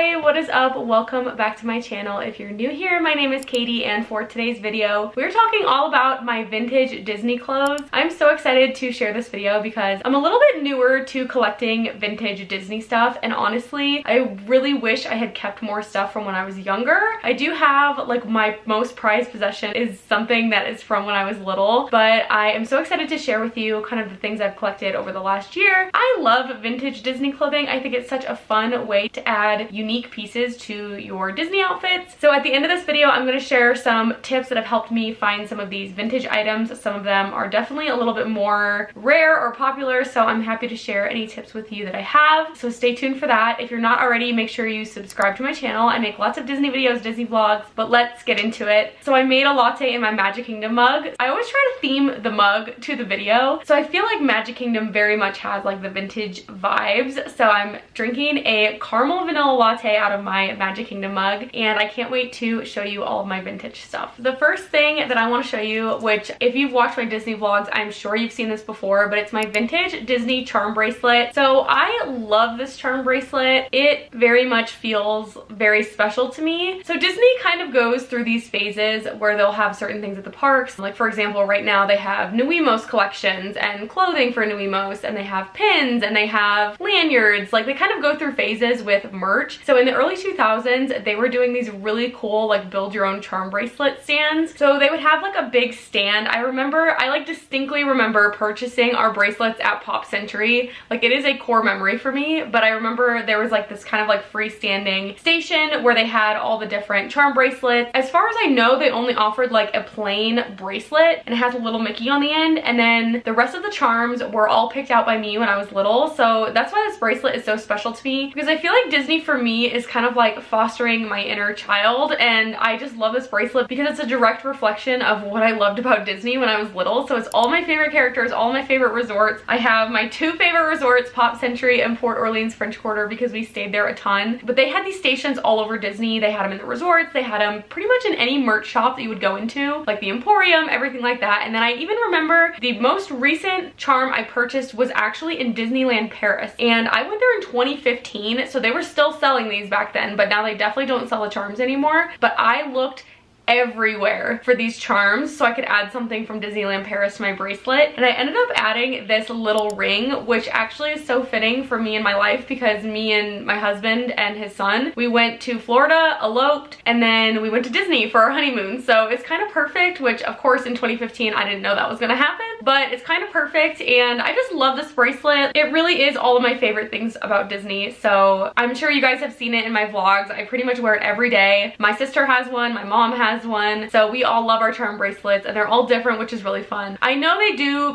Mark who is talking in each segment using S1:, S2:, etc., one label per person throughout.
S1: Hi, what is up? Welcome back to my channel. If you're new here, my name is Katie, and for today's video, we're talking all about my vintage Disney clothes. I'm so excited to share this video because I'm a little bit newer to collecting vintage Disney stuff, and honestly, I really wish I had kept more stuff from when I was younger. I do have, like, my most prized possession is something that is from when I was little, but I am so excited to share with you kind of the things I've collected over the last year. I love vintage Disney clothing. I think it's such a fun way to add unique pieces to your Disney outfits. So at the end of this video, I'm going to share some tips that have helped me find some of these vintage items. Some of them are definitely a little bit more rare or popular, so I'm happy to share any tips with you that I have. So stay tuned for that. If you're not already, make sure you subscribe to my channel. I make lots of Disney videos, Disney vlogs, but let's get into it. So I made a latte in my Magic Kingdom mug. I always try to theme the mug to the video, so I feel like Magic Kingdom very much has like the vintage vibes. So I'm drinking a caramel vanilla latte out of my Magic Kingdom mug, and I can't wait to show you all of my vintage stuff. The first thing that I want to show you, which if you've watched my Disney vlogs, I'm sure you've seen this before, but it's my vintage Disney charm bracelet. So I love this charm bracelet. It very much feels very special to me. So Disney kind of goes through these phases where they'll have certain things at the parks. Like, for example, right now they have Nuimos collections and clothing for Nuimos, and they have pins and they have lanyards. Like, they kind of go through phases with merch. So in the early 2000s, they were doing these really cool, like, build your own charm bracelet stands. So they would have like a big stand. I like distinctly remember purchasing our bracelets at Pop Century. Like, it is a core memory for me, but I remember there was like this kind of like freestanding station where they had all the different charm bracelets. As far as I know, they only offered like a plain bracelet and it has a little Mickey on the end, and then the rest of the charms were all picked out by me when I was little. So that's why this bracelet is so special to me, because I feel like Disney for me is kind of like fostering my inner child, and I just love this bracelet because it's a direct reflection of what I loved about Disney when I was little. So it's all my favorite characters, all my favorite resorts. I have my two favorite resorts, Pop Century and Port Orleans French Quarter, because we stayed there a ton. But they had these stations all over Disney. They had them in the resorts, they had them pretty much in any merch shop that you would go into, like the Emporium, everything like that. And then I even remember the most recent charm I purchased was actually in Disneyland Paris, and I went there in 2015, so they were still selling these back then, but now they definitely don't sell the charms anymore. But I looked everywhere for these charms so I could add something from Disneyland Paris to my bracelet, and I ended up adding this little ring, which actually is so fitting for me in my life because me and my husband and his son, we went to Florida, eloped, and then we went to Disney for our honeymoon. So it's kind of perfect, which of course in 2015 I didn't know that was gonna happen, but it's kind of perfect, and I just love this bracelet. It really is all of my favorite things about Disney. So I'm sure you guys have seen it in my vlogs. I pretty much wear it every day. My sister has one, my mom has one, so we all love our charm bracelets, and they're all different, which is really fun. I know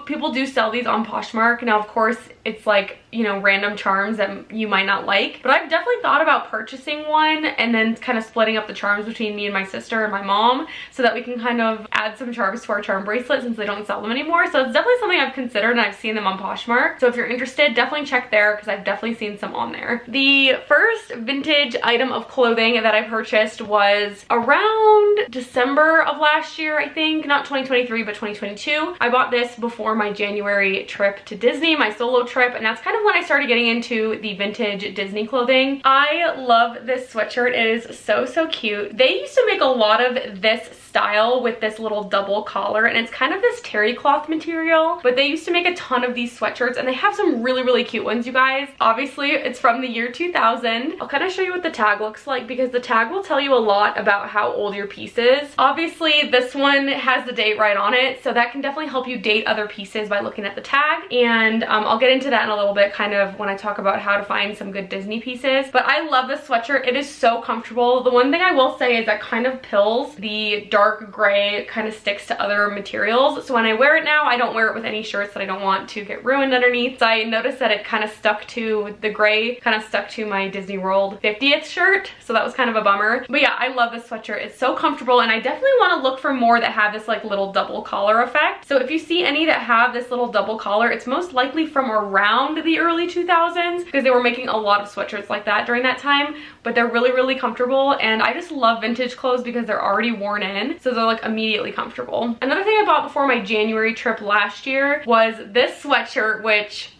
S1: people do sell these on Poshmark. Now, of course, it's like, you know, random charms that you might not like, but I've definitely thought about purchasing one and then kind of splitting up the charms between me and my sister and my mom so that we can kind of add some charms to our charm bracelet since they don't sell them anymore. So it's definitely something I've considered, and I've seen them on Poshmark. So if you're interested, definitely check there because I've definitely seen some on there. The first vintage item of clothing that I purchased was around December of last year, I think. Not 2023, but 2022. I bought this before my January trip to Disney, my solo trip, and that's kind of when I started getting into the vintage Disney clothing. I love this sweatshirt. It is so, so cute. They used to make a lot of this style with this little double collar, and it's kind of this terry cloth material, but they used to make a ton of these sweatshirts, and they have some really, really cute ones, you guys. Obviously, it's from the year 2000. I'll kind of show you what the tag looks like because the tag will tell you a lot about how old your piece is. Obviously, this one has the date right on it, so that can definitely help you date other pieces by looking at the tag, and I'll get into that in a little bit kind of when I talk about how to find some good Disney pieces. But I love this sweatshirt. It is so comfortable. The one thing I will say is that kind of pills, the dark gray kind of sticks to other materials, so when I wear it now, I don't wear it with any shirts that I don't want to get ruined underneath. So I noticed that it kind of stuck to the gray, kind of stuck to my Disney World 50th shirt, so that was kind of a bummer. But yeah, I love this sweatshirt. It's so comfortable, and I definitely want to look for more that have this like little double collar effect. So if you see any that have this little double collar, it's most likely from around the early 2000s because they were making a lot of sweatshirts like that during that time, but they're really, really comfortable, and I just love vintage clothes because they're already worn in, so they're like immediately comfortable. Another thing I bought before my January trip last year was this sweatshirt, which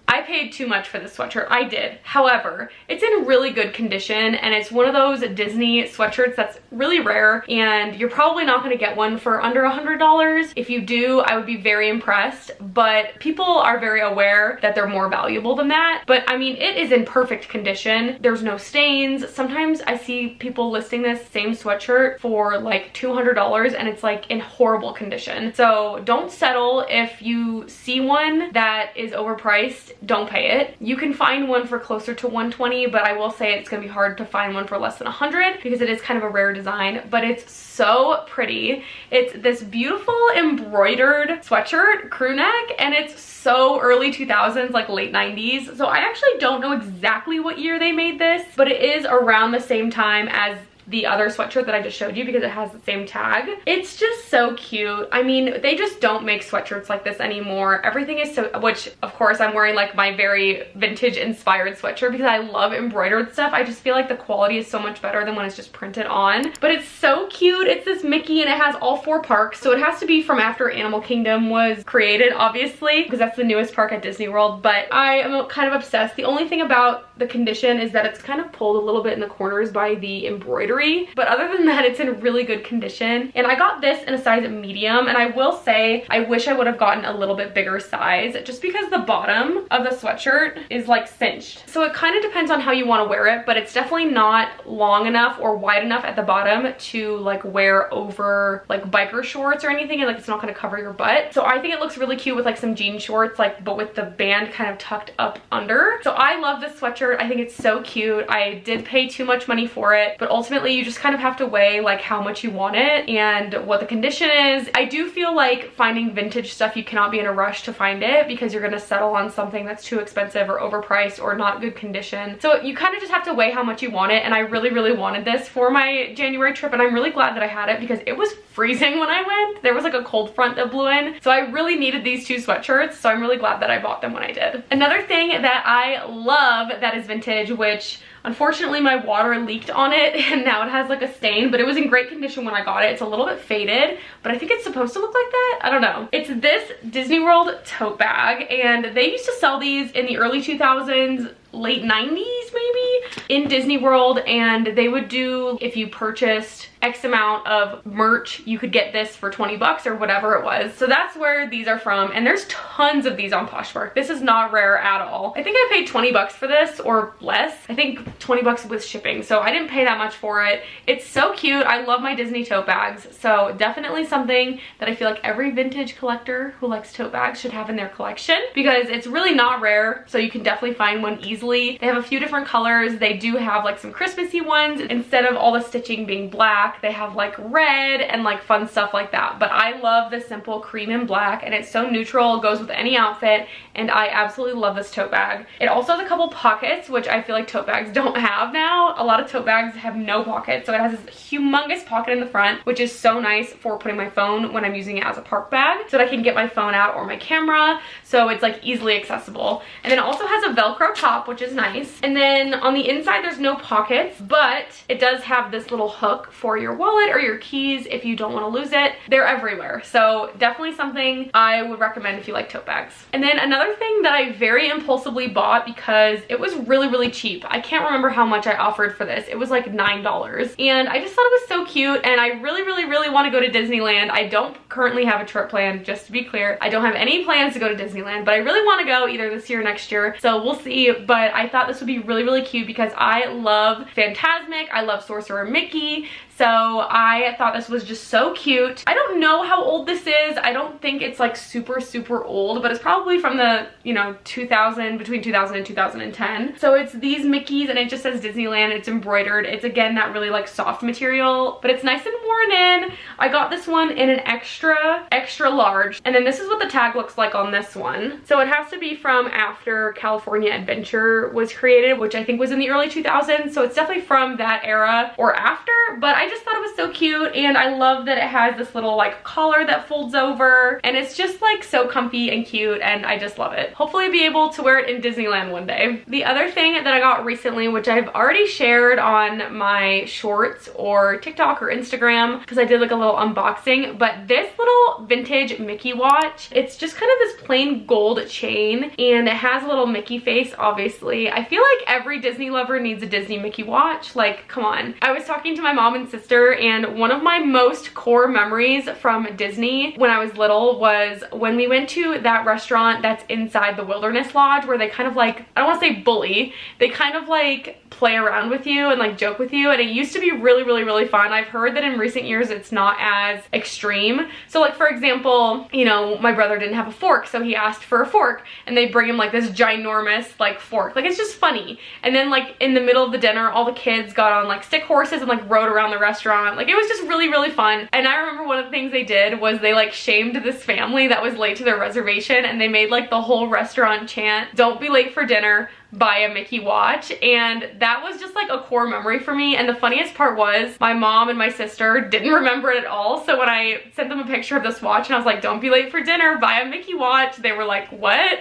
S1: I paid too much for this sweatshirt. I did. However, it's in really good condition, and it's one of those Disney sweatshirts that's really rare, and you're probably not going to get one for under $100. If you do, I would be very impressed, but people are very aware that they're more valuable than that. But I mean, it is in perfect condition. There's no stains. Sometimes I see people listing this same sweatshirt for like $200, and it's like in horrible condition. So don't settle. If you see one that is overpriced, don't pay it. You can find one for closer to $120, but I will say it's gonna be hard to find one for less than $100 because it is kind of a rare design, but it's so pretty. It's this beautiful embroidered sweatshirt, crew neck, and it's so early 2000s, like late 90s. So I actually don't know exactly what year they made this, but it is around the same time as the other sweatshirt that I just showed you because it has the same tag. It's just so cute. I mean, they just don't make sweatshirts like this anymore. Everything is so, which of course I'm wearing like my very vintage inspired sweatshirt because I love embroidered stuff. I just feel like the quality is so much better than when it's just printed on. But it's so cute. It's this Mickey and it has all 4 parks. So it has to be from after Animal Kingdom was created, obviously, because that's the newest park at Disney World. But I am kind of obsessed. The only thing about the condition is that it's kind of pulled a little bit in the corners by the embroidery. But other than that, it's in really good condition. And I got this in a size medium, and I will say I wish I would have gotten a little bit bigger size just because the bottom of the sweatshirt is like cinched. So it kind of depends on how you want to wear it, but it's definitely not long enough or wide enough at the bottom to like wear over like biker shorts or anything, and like it's not going to cover your butt. So I think it looks really cute with like some jean shorts, like but with the band kind of tucked up under. So I love this sweatshirt. I think it's so cute. I did pay too much money for it, but ultimately you just kind of have to weigh like how much you want it and what the condition is. I do feel like finding vintage stuff, you cannot be in a rush to find it because you're going to settle on something that's too expensive or overpriced or not good condition. So you kind of just have to weigh how much you want it, and I really, really wanted this for my January trip, and I'm really glad that I had it because it was freezing when I went. There was like a cold front that blew in, so I really needed these 2 sweatshirts, so I'm really glad that I bought them when I did. Another thing that I love that is vintage, which unfortunately my water leaked on it and now it has like a stain, but it was in great condition when I got it. It's a little bit faded, but I think it's supposed to look like that. I don't know. It's this Disney World tote bag, and they used to sell these in the early 2000s, late 90s maybe, in Disney World, and they would do, if you purchased X amount of merch, you could get this for 20 bucks or whatever it was. So that's where these are from, and there's tons of these on Poshmark. This is not rare at all. I think I paid 20 bucks for this or less. I think 20 bucks with shipping, so I didn't pay that much for it. It's so cute. I love my Disney tote bags, so definitely something that I feel like every vintage collector who likes tote bags should have in their collection because it's really not rare, so you can definitely find one easily. They have a few different colors. They do have like some Christmassy ones. Instead of all the stitching being black, they have like red and like fun stuff like that. But I love the simple cream and black, and it's so neutral. It goes with any outfit, and I absolutely love this tote bag. It also has a couple pockets, which I feel like tote bags don't have now. A lot of tote bags have no pockets, so it has this humongous pocket in the front, which is so nice for putting my phone when I'm using it as a park bag, so that I can get my phone out or my camera, so it's like easily accessible. And then it also has a Velcro top, which is nice. And then on the inside there's no pockets, but it does have this little hook for your wallet or your keys if you don't want to lose it. They're everywhere, so definitely something I would recommend if you like tote bags. And then another thing that I very impulsively bought because it was really, really cheap. I can't remember how much I offered for this. It was like $9, and I just thought it was so cute, and I really, really, really want to go to Disneyland. I don't currently have a trip planned, just to be clear. I don't have any plans to go to Disneyland, but I really want to go either this year or next year, so we'll see. But I thought this would be really, really cute because I love Fantasmic, I love Sorcerer Mickey, so I thought this was just so cute. I don't know how old this is. I don't think it's like super, super old, but it's probably from the, you know, between 2000 and 2010. So it's these Mickeys, and it just says Disneyland. It's embroidered. It's again that really like soft material, but it's nice and worn in. I got this one in an extra large, and then this is what the tag looks like on this one. So it has to be from after California Adventure was created, which I think was in the early 2000s. So it's definitely from that era or after, but I just thought it was so cute, and I love that it has this little like collar that folds over, and it's just like so comfy and cute, and I just love it. Hopefully I'll be able to wear it in Disneyland one day. The other thing that I got recently, which I've already shared on my shorts or TikTok or Instagram, because I did like a little unboxing, but this little vintage Mickey watch, it's just kind of this plain gold chain, and it has a little Mickey face, obviously. I feel like every Disney lover needs a Disney Mickey watch. Like, come on. I was talking to my mom and sister, and one of my most core memories from Disney when I was little was when we went to that restaurant that's inside the Wilderness Lodge, where they kind of like, I don't want to say bully, they kind of like play around with you and like joke with you, and it used to be really fun. I've heard that in recent years it's not as extreme. So like, for example, you know, my brother didn't have a fork, so he asked for a fork, and they bring him like this ginormous like fork. Like, it's just funny. And then like in the middle of the dinner, all the kids got on like stick horses and like rode around the restaurant. Like, it was just really fun. And I remember one of the things they did was they like shamed this family that was late to their reservation, and they made like the whole restaurant chant, "Don't be late for dinner, buy a Mickey watch." And that was just like a core memory for me. And the funniest part was my mom and my sister didn't remember it at all. So when I sent them a picture of this watch and I was like, "Don't be late for dinner, buy a Mickey watch," they were like, "What?"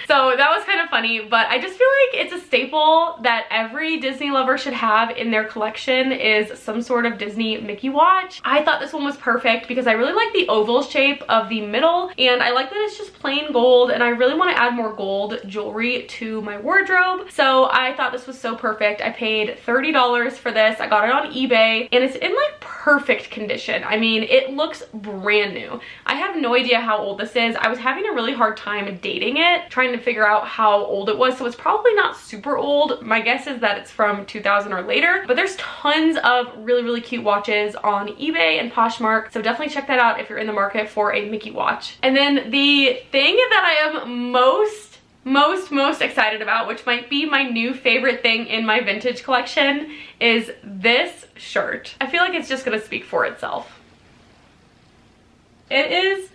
S1: So that was kind of funny, but I just feel like it's a staple that every Disney lover should have in their collection, is some sort of Disney Mickey watch. I thought this one was perfect because I really like the oval shape of the middle, and I like that it's just plain gold, and I really want to add more gold jewelry to my wardrobe. So I thought this was so perfect. I paid $30 for this. I got it on eBay, and it's in like perfect condition. I mean, it looks brand new. I have no idea how old this is. I was having a really hard time dating it, trying to figure out how old it was, so it's probably not super old. My guess is that it's from 2000 or later, but there's tons of really cute watches on eBay and Poshmark, so definitely check that out if you're in the market for a Mickey watch. And then the thing that I am most excited about, which might be my new favorite thing in my vintage collection, is this shirt. I feel like it's just gonna speak for itself. It is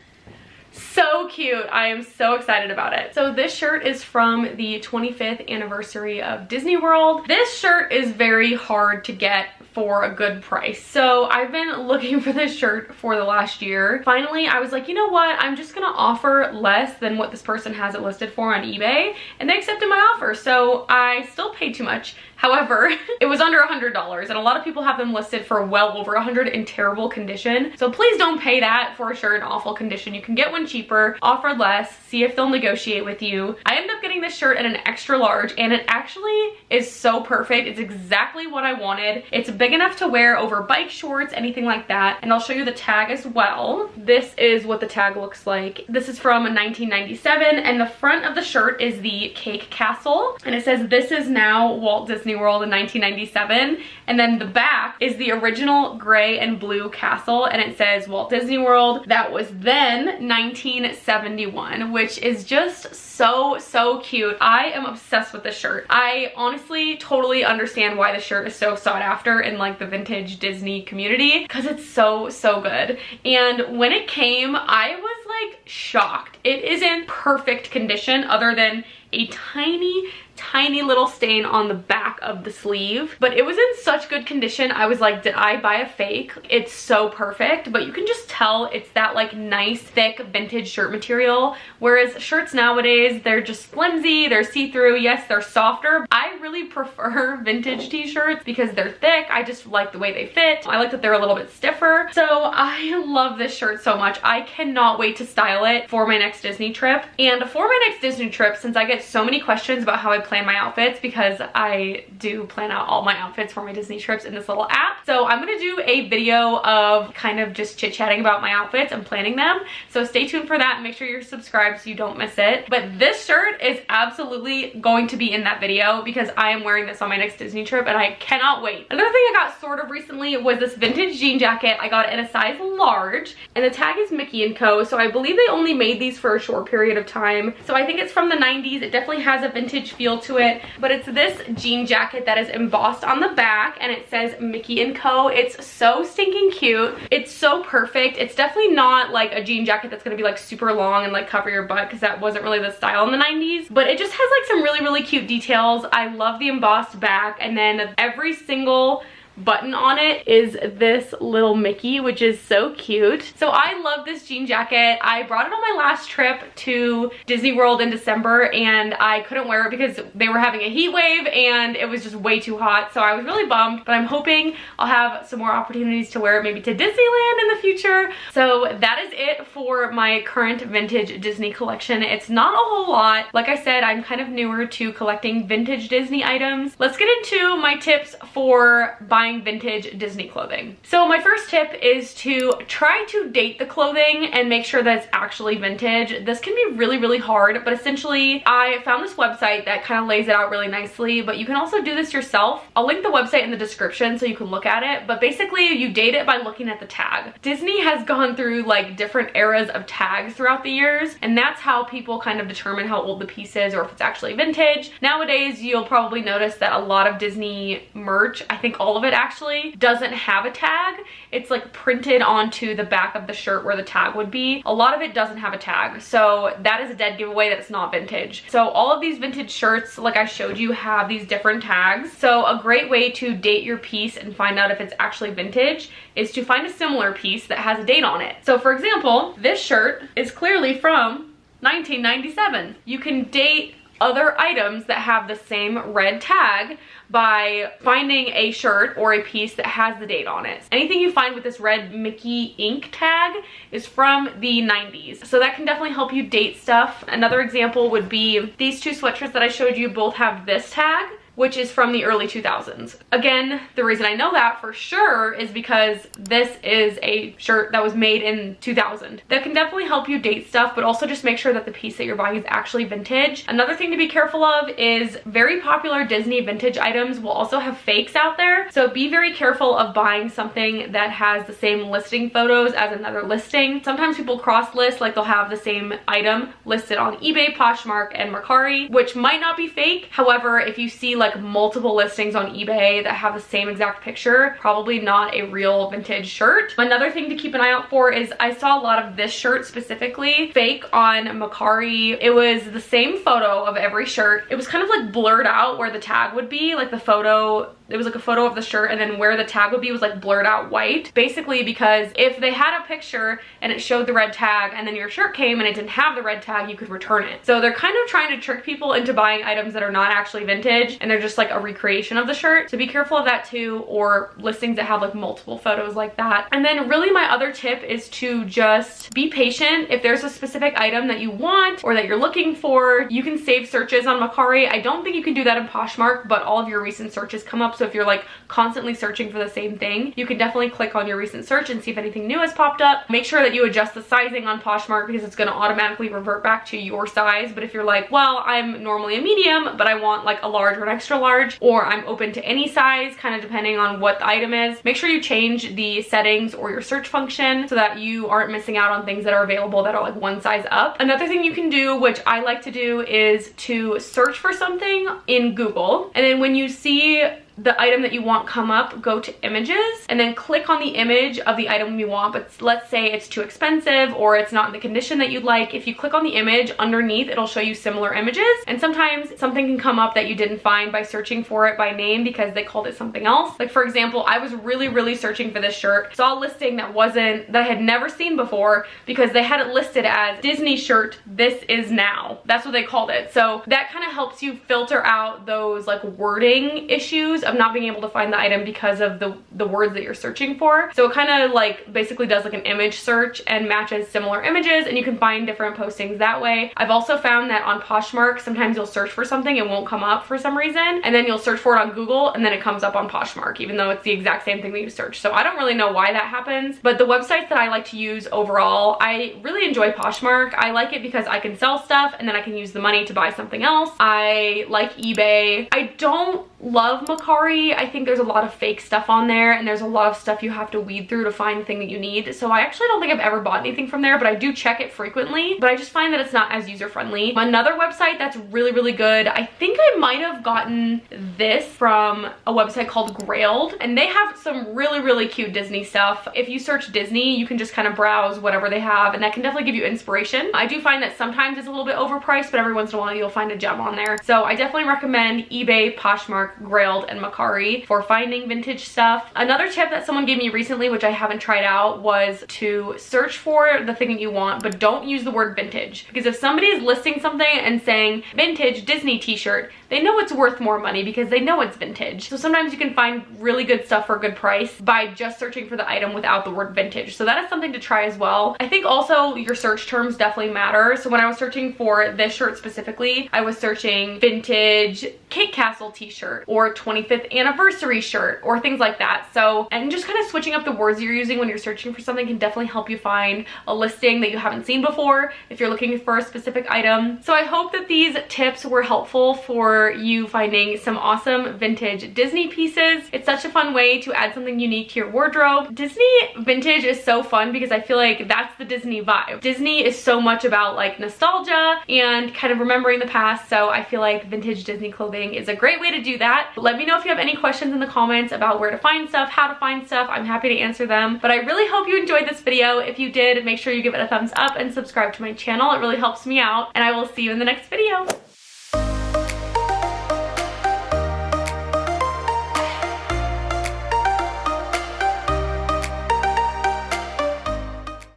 S1: so cute. I am so excited about it. So this shirt is from the 25th anniversary of Disney World. This shirt is very hard to get for a good price. So I've been looking for this shirt for the last year. Finally, I was like, you know what? I'm just gonna offer less than what this person has it listed for on eBay, and they accepted my offer. So I still paid too much. However, it was under $100, and a lot of people have them listed for well over $100 in terrible condition. So please don't pay that for a shirt in awful condition. You can get one cheaper, offer less, see if they'll negotiate with you. I ended up getting this shirt in an extra large, and it actually is so perfect. It's exactly what I wanted. It's big enough to wear over bike shorts, anything like that. And I'll show you the tag as well. This is what the tag looks like. This is from 1997, and the front of the shirt is the cake castle, and it says, "This is now Walt Disney World in 1997." And then the back is the original gray and blue castle, and it says Walt Disney World. That was then 1971, which is just so cute. I am obsessed with this shirt. I honestly totally understand why the shirt is so sought after in like the vintage Disney community, because it's so good. And when it came, I was like shocked. It is in perfect condition other than a tiny little stain on the back of the sleeve, but it was in such good condition. I was like, did I buy a fake? It's so perfect, but you can just tell it's that like nice thick vintage shirt material, whereas shirts nowadays, they're just flimsy, they're see-through. Yes, they're softer. I really prefer vintage t-shirts because they're thick. I just like the way they fit. I like that they're a little bit stiffer. So I love this shirt so much. I cannot wait to style it for my next Disney trip. And for my next Disney trip, since I get so many questions about how I plan my outfits, because I do plan out all my outfits for my Disney trips in this little app. So I'm gonna do a video of kind of just chit-chatting about my outfits and planning them. So stay tuned for that and make sure you're subscribed so you don't miss it. But this shirt is absolutely going to be in that video because I am wearing this on my next Disney trip and I cannot wait. Another thing I got sort of recently was this vintage jean jacket. I got it in a size large, and the tag is Mickey & Co. So I believe they only made these for a short period of time. So I think it's from the 90s. It definitely has a vintage feel to it, but it's this jean jacket that is embossed on the back, and it says Mickey & Co. It's so stinking cute. It's so perfect. It's definitely not like a jean jacket that's gonna be like super long and like cover your butt, because that wasn't really the style in the 90s, but it just has like some really cute details. I love the embossed back, and then every single button on it is this little Mickey, which is so cute. So I love this jean jacket. I brought it on my last trip to Disney World in December, and I couldn't wear it because they were having a heat wave and it was just way too hot. So I was really bummed, but I'm hoping I'll have some more opportunities to wear it maybe to Disneyland in the future. So that is it for my current vintage Disney collection. It's not a whole lot. Like I said, I'm kind of newer to collecting vintage Disney items. Let's get into my tips for buying vintage Disney clothing. So my first tip is to try to date the clothing and make sure that it's actually vintage. This can be really, really hard, but essentially I found this website that kind of lays it out really nicely, but you can also do this yourself. I'll link the website in the description so you can look at it, but basically you date it by looking at the tag. Disney has gone through like different eras of tags throughout the years, and that's how people kind of determine how old the piece is or if it's actually vintage. Nowadays, you'll probably notice that a lot of Disney merch, I think all of it actually, doesn't have a tag. It's like printed onto the back of the shirt where the tag would be. A lot of it doesn't have a tag, so that is a dead giveaway that it's not vintage. So all of these vintage shirts, like I showed you, have these different tags. So a great way to date your piece and find out if it's actually vintage is to find a similar piece that has a date on it. So for example, this shirt is clearly from 1997. You can date other items that have the same red tag by finding a shirt or a piece that has the date on it. Anything you find with this red Mickey ink tag is from the 90s. So that can definitely help you date stuff. Another example would be these two sweatshirts that I showed you both have this tag, which is from the early 2000s. Again, the reason I know that for sure is because this is a shirt that was made in 2000. That can definitely help you date stuff, but also just make sure that the piece that you're buying is actually vintage. Another thing to be careful of is very popular Disney vintage items will also have fakes out there. So be very careful of buying something that has the same listing photos as another listing. Sometimes people cross list, like they'll have the same item listed on eBay, Poshmark, and Mercari, which might not be fake. However, if you see like multiple listings on eBay that have the same exact picture, probably not a real vintage shirt. Another thing to keep an eye out for is I saw a lot of this shirt specifically fake on Mercari. It was the same photo of every shirt. It was kind of like blurred out where the tag would be, like the photo, it was like a photo of the shirt, and then where the tag would be was like blurred out white. Basically because if they had a picture and it showed the red tag and then your shirt came and it didn't have the red tag, you could return it. So they're kind of trying to trick people into buying items that are not actually vintage and they're just like a recreation of the shirt. So be careful of that too, or listings that have like multiple photos like that. And then really my other tip is to just be patient. If there's a specific item that you want or that you're looking for, you can save searches on Mercari. I don't think you can do that in Poshmark, but all of your recent searches come up. So if you're like constantly searching for the same thing, you can definitely click on your recent search and see if anything new has popped up. Make sure that you adjust the sizing on Poshmark because it's going to automatically revert back to your size. But if you're like, well, I'm normally a medium, but I want like a large or an extra large, or I'm open to any size, kind of depending on what the item is, make sure you change the settings or your search function so that you aren't missing out on things that are available that are like one size up. Another thing you can do, which I like to do, is to search for something in Google, and then when you see the item that you want come up, go to images and then click on the image of the item you want. But let's say it's too expensive or it's not in the condition that you'd like. If you click on the image underneath, it'll show you similar images, and sometimes something can come up that you didn't find by searching for it by name because they called it something else. Like for example, I was really searching for this shirt, saw a listing that I had never seen before because they had it listed as Disney shirt this is now. That's what they called it. So that kind of helps you filter out those like wording issues of not being able to find the item because of the words that you're searching for. So it kind of like basically does like an image search and matches similar images, and you can find different postings that way. I've also found that on Poshmark, sometimes you'll search for something, it won't come up for some reason, and then you'll search for it on Google and then it comes up on Poshmark, even though it's the exact same thing that you searched. So I don't really know why that happens, but the websites that I like to use overall, I really enjoy Poshmark. I like it because I can sell stuff and then I can use the money to buy something else. I like eBay. I don't love Mercari. I think there's a lot of fake stuff on there and there's a lot of stuff you have to weed through to find the thing that you need. So I actually don't think I've ever bought anything from there, but I do check it frequently, but I just find that it's not as user-friendly. Another website that's really good, I think I might have gotten this from a website called Grailed, and they have some really cute Disney stuff. If you search Disney, you can just kind of browse whatever they have, and that can definitely give you inspiration. I do find that sometimes it's a little bit overpriced, but every once in a while you'll find a gem on there. So I definitely recommend eBay, Poshmark, Poshmark, Grailed, and Macari for finding vintage stuff. Another tip that someone gave me recently, which I haven't tried out, was to search for the thing that you want, but don't use the word vintage. Because if somebody is listing something and saying vintage Disney t-shirt, they know it's worth more money because they know it's vintage. So sometimes you can find really good stuff for a good price by just searching for the item without the word vintage. So that is something to try as well. I think also your search terms definitely matter. So when I was searching for this shirt specifically, I was searching vintage Kate Castle t-shirt or 25th anniversary shirt or things like that. So, and just kind of switching up the words you're using when you're searching for something can definitely help you find a listing that you haven't seen before if you're looking for a specific item. So I hope that these tips were helpful for you finding some awesome vintage Disney pieces. It's such a fun way to add something unique to your wardrobe. Disney vintage is so fun because I feel like that's the Disney vibe. Disney is so much about like nostalgia and kind of remembering the past, so I feel like vintage Disney clothing is a great way to do that. Let me know if you have any questions in the comments about where to find stuff, how to find stuff. I'm happy to answer them. But I really hope you enjoyed this video. If you did, make sure you give it a thumbs up and subscribe to my channel. It really helps me out, and I will see you in the next video.